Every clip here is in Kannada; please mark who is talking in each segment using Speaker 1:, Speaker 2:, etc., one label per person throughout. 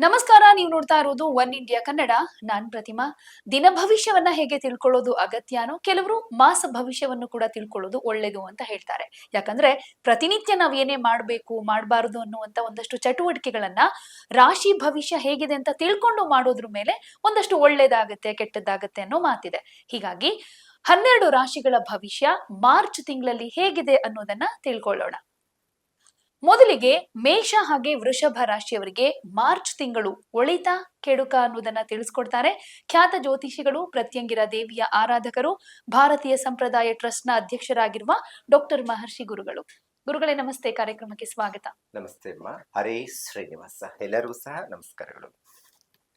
Speaker 1: ನಮಸ್ಕಾರ. ನೀವು ನೋಡ್ತಾ ಇರೋದು ಒನ್ ಇಂಡಿಯಾ ಕನ್ನಡ. ನಾನ್ ಪ್ರತಿಮಾ. ದಿನ ಭವಿಷ್ಯವನ್ನ ಹೇಗೆ ತಿಳ್ಕೊಳ್ಳೋದು ಅಗತ್ಯನೋ ಕೆಲವರು ಮಾಸ ಭವಿಷ್ಯವನ್ನು ಕೂಡ ತಿಳ್ಕೊಳ್ಳೋದು ಒಳ್ಳೇದು ಅಂತ ಹೇಳ್ತಾರೆ. ಯಾಕಂದ್ರೆ ಪ್ರತಿನಿತ್ಯ ನಾವ್ ಏನೇ ಮಾಡ್ಬೇಕು ಮಾಡಬಾರದು ಅನ್ನುವಂತ ಒಂದಷ್ಟು ಚಟುವಟಿಕೆಗಳನ್ನ ರಾಶಿ ಭವಿಷ್ಯ ಹೇಗಿದೆ ಅಂತ ತಿಳ್ಕೊಂಡು ಮಾಡೋದ್ರ ಮೇಲೆ ಒಂದಷ್ಟು ಒಳ್ಳೇದಾಗತ್ತೆ ಕೆಟ್ಟದ್ದಾಗತ್ತೆ ಅನ್ನೋ ಮಾತಿದೆ. ಹೀಗಾಗಿ 12 ರಾಶಿಗಳ ಭವಿಷ್ಯ ಮಾರ್ಚ್ ತಿಂಗಳಲ್ಲಿ ಹೇಗಿದೆ ಅನ್ನೋದನ್ನ ತಿಳ್ಕೊಳ್ಳೋಣ. ಮೊದಲಿಗೆ ಮೇಷ ಹಾಗೆ ವೃಷಭ ರಾಶಿಯವರಿಗೆ ಮಾರ್ಚ್ ತಿಂಗಳು ಒಳಿತ ಕೆಡುಕ ಅನ್ನೋದನ್ನ ತಿಳಿಸ್ಕೊಡ್ತಾರೆ ಖ್ಯಾತ ಜ್ಯೋತಿಷಿಗಳು, ಪ್ರತ್ಯಂಗಿರ ದೇವಿಯ ಆರಾಧಕರು, ಭಾರತೀಯ ಸಂಪ್ರದಾಯ ಟ್ರಸ್ಟ್ ನ ಅಧ್ಯಕ್ಷರಾಗಿರುವ ಡಾಕ್ಟರ್ ಮಹರ್ಷಿ ಗುರುಗಳು. ಗುರುಗಳೇ ನಮಸ್ತೆ, ಕಾರ್ಯಕ್ರಮಕ್ಕೆ ಸ್ವಾಗತ.
Speaker 2: ನಮಸ್ತೆ ಅಮ್ಮ. ಹರೇ ಶ್ರೀನಿವಾಸ. ಎಲ್ಲರಿಗೂ ಸಹ ನಮಸ್ಕಾರಗಳು.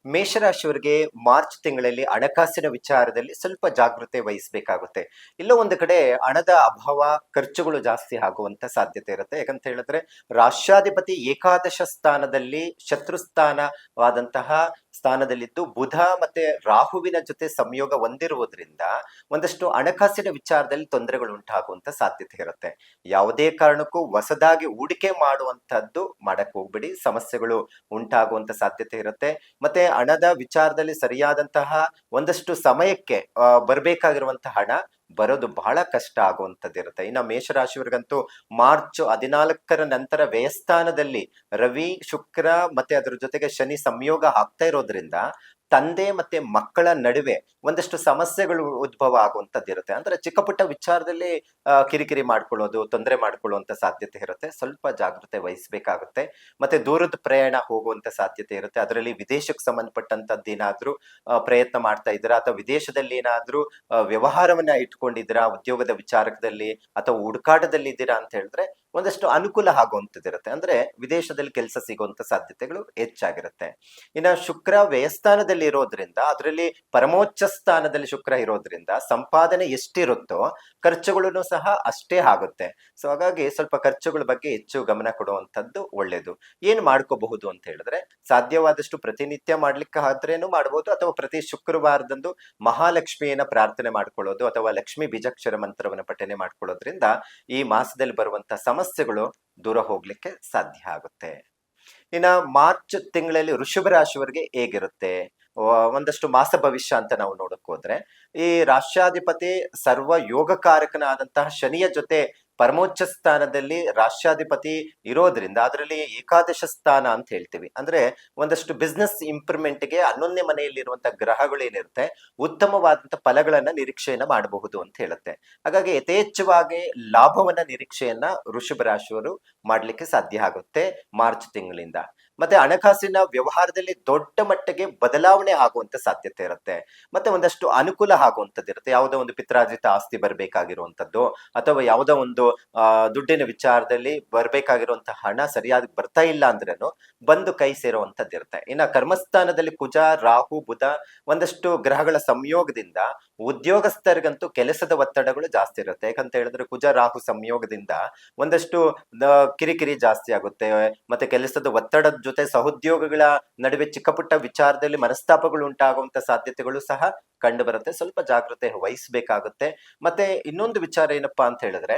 Speaker 2: ಮೇಷರಾಶಿಯವರಿಗೆ ಮಾರ್ಚ್ ತಿಂಗಳಲ್ಲಿ ಹಣಕಾಸಿನ ವಿಚಾರದಲ್ಲಿ ಸ್ವಲ್ಪ ಜಾಗೃತೆ ವಹಿಸಬೇಕಾಗುತ್ತೆ. ಇಲ್ಲೋ ಒಂದು ಕಡೆ ಹಣದ ಅಭಾವ, ಖರ್ಚುಗಳು ಜಾಸ್ತಿ ಆಗುವಂತ ಸಾಧ್ಯತೆ ಇರುತ್ತೆ. ಯಾಕಂತ ಹೇಳಿದ್ರೆ ರಾಷ್ಟ್ರಾಧಿಪತಿ ಏಕಾದಶ ಸ್ಥಾನದಲ್ಲಿ ಶತ್ರುಸ್ಥಾನವಾದಂತಹ ಸ್ಥಾನದಲ್ಲಿದ್ದು ಬುಧ ಮತ್ತೆ ರಾಹುವಿನ ಜೊತೆ ಸಂಯೋಗ ಹೊಂದಿರುವುದರಿಂದ ಒಂದಷ್ಟು ಹಣಕಾಸಿನ ವಿಚಾರದಲ್ಲಿ ತೊಂದರೆಗಳು ಉಂಟಾಗುವಂತ ಸಾಧ್ಯತೆ ಇರುತ್ತೆ. ಯಾವುದೇ ಕಾರಣಕ್ಕೂ ಹೊಸದಾಗಿ ಹೂಡಿಕೆ ಮಾಡುವಂತದ್ದು ಮಾಡಕ್ ಹೋಗ್ಬಿಡಿ, ಸಮಸ್ಯೆಗಳು ಉಂಟಾಗುವಂತ ಸಾಧ್ಯತೆ ಇರುತ್ತೆ. ಮತ್ತೆ ಹಣದ ವಿಚಾರದಲ್ಲಿ ಸರಿಯಾದಂತಹ ಒಂದಷ್ಟು ಸಮಯಕ್ಕೆ ಬರ್ಬೇಕಾಗಿರುವಂತಹ ಹಣ ಬರೋದು ಬಹಳ ಕಷ್ಟ ಆಗುವಂತದ್ದಿರುತ್ತೆ. ಇನ್ನು ಮೇಷರಾಶಿಯವರಿಗಂತೂ ಮಾರ್ಚ್ 14ರ ನಂತರ ವ್ಯಯಸ್ಥಾನದಲ್ಲಿ ರವಿ, ಶುಕ್ರ ಮತ್ತೆ ಅದ್ರ ಜೊತೆಗೆ ಶನಿ ಸಂಯೋಗ ಆಗ್ತಾ ಇರೋದ್ರಿಂದ ತಂದೆ ಮತ್ತೆ ಮಕ್ಕಳ ನಡುವೆ ಒಂದಷ್ಟು ಸಮಸ್ಯೆಗಳು ಉದ್ಭವ ಆಗುವಂತದ್ದಿರುತ್ತೆ. ಅಂದ್ರೆ ಚಿಕ್ಕ ಪುಟ್ಟ ವಿಚಾರದಲ್ಲಿ ಕಿರಿಕಿರಿ ಮಾಡ್ಕೊಳ್ಳೋದು, ತೊಂದರೆ ಮಾಡ್ಕೊಳ್ಳುವಂತ ಸಾಧ್ಯತೆ ಇರುತ್ತೆ. ಸ್ವಲ್ಪ ಜಾಗೃತೆ ವಹಿಸ್ಬೇಕಾಗುತ್ತೆ. ಮತ್ತೆ ದೂರದ ಪ್ರಯಾಣ ಹೋಗುವಂತ ಸಾಧ್ಯತೆ ಇರುತ್ತೆ. ಅದರಲ್ಲಿ ವಿದೇಶಕ್ಕೆ ಸಂಬಂಧಪಟ್ಟಂತದ್ದು ಏನಾದ್ರೂ ಪ್ರಯತ್ನ ಮಾಡ್ತಾ ಇದ್ದೀರಾ ಅಥವಾ ವಿದೇಶದಲ್ಲಿ ಏನಾದ್ರೂ ವ್ಯವಹಾರವನ್ನ ಇಟ್ಕೊಂಡಿದ್ದೀರಾ, ಉದ್ಯೋಗದ ವಿಚಾರದಲ್ಲಿ ಅಥವಾ ಹುಡುಕಾಟದಲ್ಲಿ ಇದ್ದೀರಾ ಅಂತ ಹೇಳಿದ್ರೆ ಒಂದಷ್ಟು ಅನುಕೂಲ ಆಗುವಂತದ್ದಿರುತ್ತೆ. ಅಂದ್ರೆ ವಿದೇಶದಲ್ಲಿ ಕೆಲಸ ಸಿಗುವಂತ ಸಾಧ್ಯತೆಗಳು ಹೆಚ್ಚಾಗಿರುತ್ತೆ. ಇನ್ನು ಶುಕ್ರ ವ್ಯಯಸ್ಥಾನದಲ್ಲಿ ಇರೋದ್ರಿಂದ, ಅದರಲ್ಲಿ ಪರಮೋಚ್ಚ ಸ್ಥಾನದಲ್ಲಿ ಶುಕ್ರ ಇರೋದ್ರಿಂದ ಸಂಪಾದನೆ ಎಷ್ಟಿರುತ್ತೋ ಖರ್ಚುಗಳನ್ನು ಸಹ ಅಷ್ಟೇ ಆಗುತ್ತೆ. ಸೊ ಹಾಗಾಗಿ ಸ್ವಲ್ಪ ಖರ್ಚುಗಳ ಬಗ್ಗೆ ಹೆಚ್ಚು ಗಮನ ಕೊಡುವಂತದ್ದು ಒಳ್ಳೇದು. ಏನ್ ಮಾಡ್ಕೋಬಹುದು ಅಂತ ಹೇಳಿದ್ರೆ, ಸಾಧ್ಯವಾದಷ್ಟು ಪ್ರತಿನಿತ್ಯ ಮಾಡ್ಲಿಕ್ಕೆ ಆದ್ರೇನು ಮಾಡಬಹುದು, ಅಥವಾ ಪ್ರತಿ ಶುಕ್ರವಾರದಂದು ಮಹಾಲಕ್ಷ್ಮಿಯನ್ನ ಪ್ರಾರ್ಥನೆ ಮಾಡ್ಕೊಳ್ಳೋದು ಅಥವಾ ಲಕ್ಷ್ಮೀ ಬೀಜಾಕ್ಷರ ಮಂತ್ರವನ್ನ ಪಠನೆ ಮಾಡ್ಕೊಳ್ಳೋದ್ರಿಂದ ಈ ಮಾಸದಲ್ಲಿ ಬರುವಂತ ಸಮಸ್ಯೆಗಳು ದೂರ ಹೋಗ್ಲಿಕ್ಕೆ ಸಾಧ್ಯ ಆಗುತ್ತೆ. ಇನ್ನ ಮಾರ್ಚ್ ತಿಂಗಳಲ್ಲಿ ವೃಷಭ ರಾಶಿಯವರಿಗೆ ಹೇಗಿರುತ್ತೆ, ಒಂದಷ್ಟು ಮಾಸ ಭವಿಷ್ಯ ಅಂತ ನಾವು ನೋಡಕ್ ಹೋದ್ರೆ, ಈ ರಾಷ್ಟ್ರಾಧಿಪತಿ ಸರ್ವ ಯೋಗಕಾರಕನಾದಂತಹ ಶನಿಯ ಜೊತೆ ಪರಮೋಚ್ಚ ಸ್ಥಾನದಲ್ಲಿ ರಾಷ್ಟ್ರಾಧಿಪತಿ ಇರೋದ್ರಿಂದ ಅದರಲ್ಲಿ ಏಕಾದಶ ಸ್ಥಾನ ಅಂತ ಹೇಳ್ತೀವಿ. ಅಂದ್ರೆ ಒಂದಷ್ಟು ಬಿಸ್ನೆಸ್ ಇಂಪ್ರೂವ್ಮೆಂಟ್ಗೆ 11ನೇ ಮನೆಯಲ್ಲಿರುವಂತಹ ಗ್ರಹಗಳು ಏನಿರುತ್ತೆ ಉತ್ತಮವಾದಂತಹ ಫಲಗಳನ್ನ ನಿರೀಕ್ಷೆಯನ್ನ ಮಾಡಬಹುದು ಅಂತ ಹೇಳುತ್ತೆ. ಹಾಗಾಗಿ ಯಥೇಚ್ಛವಾಗಿ ಲಾಭವನ್ನ ನಿರೀಕ್ಷೆಯನ್ನ ವೃಷಭ ರಾಶಿಯವರು ಮಾಡ್ಲಿಕ್ಕೆ ಸಾಧ್ಯ ಆಗುತ್ತೆ ಮಾರ್ಚ್ ತಿಂಗಳಿಂದ. ಮತ್ತೆ ಹಣಕಾಸಿನ ವ್ಯವಹಾರದಲ್ಲಿ ದೊಡ್ಡ ಮಟ್ಟಿಗೆ ಬದಲಾವಣೆ ಆಗುವಂತ ಸಾಧ್ಯತೆ ಇರುತ್ತೆ. ಮತ್ತೆ ಒಂದಷ್ಟು ಅನುಕೂಲ ಆಗುವಂತದ್ದಿರುತ್ತೆ. ಯಾವುದೋ ಒಂದು ಪಿತ್ರಾರ್ಜಿತ ಆಸ್ತಿ ಬರ್ಬೇಕಾಗಿರುವಂತದ್ದು ಅಥವಾ ಯಾವುದೋ ಒಂದು ದುಡ್ಡಿನ ವಿಚಾರದಲ್ಲಿ ಬರ್ಬೇಕಾಗಿರುವಂತಹ ಹಣ ಸರಿಯಾಗಿ ಬರ್ತಾ ಇಲ್ಲ ಅಂದ್ರೇನು ಬಂದು ಕೈ ಸೇರುವಂತದ್ದಿರುತ್ತೆ. ಇನ್ನ ಕರ್ಮಸ್ಥಾನದಲ್ಲಿ ಕುಜ, ರಾಹು, ಬುಧ ಒಂದಷ್ಟು ಗ್ರಹಗಳ ಸಂಯೋಗದಿಂದ ಉದ್ಯೋಗಸ್ಥರಿಗಂತೂ ಕೆಲಸದ ಒತ್ತಡಗಳು ಜಾಸ್ತಿ ಇರುತ್ತೆ. ಯಾಕಂತ ಹೇಳಿದ್ರೆ ಕುಜ ರಾಹು ಸಂಯೋಗದಿಂದ ಒಂದಷ್ಟು ಕಿರಿಕಿರಿ ಜಾಸ್ತಿ ಆಗುತ್ತೆ. ಮತ್ತೆ ಕೆಲಸದ ಒತ್ತಡದ ಜೊತೆ ಸಹೋದ್ಯೋಗಿಗಳ ನಡುವೆ ಚಿಕ್ಕ ಪುಟ್ಟ ವಿಚಾರದಲ್ಲಿ ಮನಸ್ತಾಪಗಳು ಉಂಟಾಗುವಂತ ಸಾಧ್ಯತೆಗಳು ಸಹ ಕಂಡು ಬರುತ್ತೆ. ಸ್ವಲ್ಪ ಜಾಗೃತೆ ವಹಿಸಬೇಕಾಗುತ್ತೆ. ಮತ್ತೆ ಇನ್ನೊಂದು ವಿಚಾರ ಏನಪ್ಪಾ ಅಂತ ಹೇಳಿದ್ರೆ,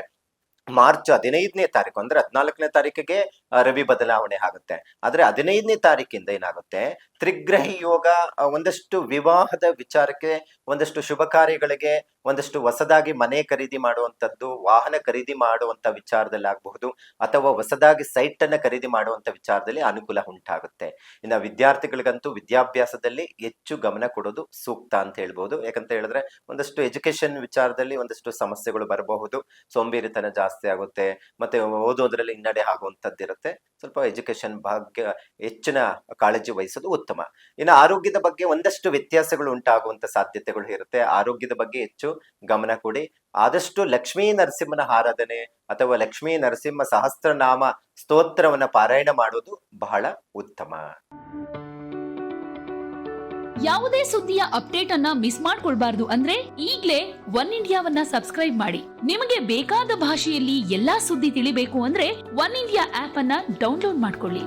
Speaker 2: ಮಾರ್ಚ್ 15ನೇ ತಾರೀಕು ಅಂದ್ರೆ 14ನೇ ತಾರೀಕಿಗೆ ರವಿ ಬದಲಾವಣೆ ಆಗುತ್ತೆ. ಆದ್ರೆ 15ನೇ ತಾರೀಕಿಂದ ಏನಾಗುತ್ತೆ, ತ್ರಿಗ್ರಹಿ ಯೋಗ ಒಂದಷ್ಟು ವಿವಾಹದ ವಿಚಾರಕ್ಕೆ, ಒಂದಷ್ಟು ಶುಭ ಕಾರ್ಯಗಳಿಗೆ, ಒಂದಷ್ಟು ಹೊಸದಾಗಿ ಮನೆ ಖರೀದಿ ಮಾಡುವಂತದ್ದು, ವಾಹನ ಖರೀದಿ ಮಾಡುವಂತ ವಿಚಾರದಲ್ಲಿ ಆಗಬಹುದು, ಅಥವಾ ಹೊಸದಾಗಿ ಸೈಟ್ ಅನ್ನ ಖರೀದಿ ಮಾಡುವಂತ ವಿಚಾರದಲ್ಲಿ ಅನುಕೂಲ ಉಂಟಾಗುತ್ತೆ. ಇನ್ನು ವಿದ್ಯಾರ್ಥಿಗಳಿಗಂತೂ ವಿದ್ಯಾಭ್ಯಾಸದಲ್ಲಿ ಹೆಚ್ಚು ಗಮನ ಕೊಡೋದು ಸೂಕ್ತ ಅಂತ ಹೇಳ್ಬಹುದು. ಯಾಕಂತ ಹೇಳಿದ್ರೆ ಒಂದಷ್ಟು ಎಜುಕೇಶನ್ ವಿಚಾರದಲ್ಲಿ ಒಂದಷ್ಟು ಸಮಸ್ಯೆಗಳು ಬರಬಹುದು, ಸೋಂಬೇರಿತನ ಜಾಸ್ತಿ ಆಗುತ್ತೆ, ಮತ್ತೆ ಓದೋದ್ರಲ್ಲಿ ಹಿನ್ನಡೆ ಆಗುವಂತದ್ದಿರುತ್ತೆ. ಸ್ವಲ್ಪ ಎಜುಕೇಶನ್ ಬಗ್ಗೆ ಹೆಚ್ಚಿನ ಕಾಳಜಿ ವಹಿಸೋದು ಉತ್ತಮ. ಇನ್ನು ಆರೋಗ್ಯದ ಬಗ್ಗೆ ಒಂದಷ್ಟು ವ್ಯತ್ಯಾಸಗಳು ಉಂಟಾಗುವಂತ ಸಾಧ್ಯತೆಗಳು ಇರುತ್ತೆ. ಆರೋಗ್ಯದ ಬಗ್ಗೆ ಹೆಚ್ಚು ಗಮನ ಕೊಡಿ. ಆದಷ್ಟು ಲಕ್ಷ್ಮೀ ನರಸಿಂಹನ ಆರಾಧನೆ ಅಥವಾ ಲಕ್ಷ್ಮೀ ನರಸಿಂಹ ಸಹಸ್ರನಾಮ ಸ್ತೋತ್ರವನ್ನ ಪಾರಾಯಣ ಮಾಡೋದು ಬಹಳ ಉತ್ತಮ.
Speaker 1: ಯಾವುದೇ ಸುದ್ದಿಯ ಅಪ್ಡೇಟ್ ಅನ್ನ ಮಿಸ್ ಮಾಡ್ಕೊಳ್ಬಾರ್ದು ಅಂದ್ರೆ ಈಗ್ಲೇ ಒನ್ ಇಂಡಿಯಾವನ್ನ ಸಬ್ಸ್ಕ್ರೈಬ್ ಮಾಡಿ. ನಿಮಗೆ ಬೇಕಾದ ಭಾಷೆಯಲ್ಲಿ ಎಲ್ಲಾ ಸುದ್ದಿ ತಿಳಿಬೇಕು ಅಂದ್ರೆ ಒನ್ ಇಂಡಿಯಾ ಆಪ್ ಅನ್ನ ಡೌನ್ಲೋಡ್ ಮಾಡ್ಕೊಳ್ಳಿ.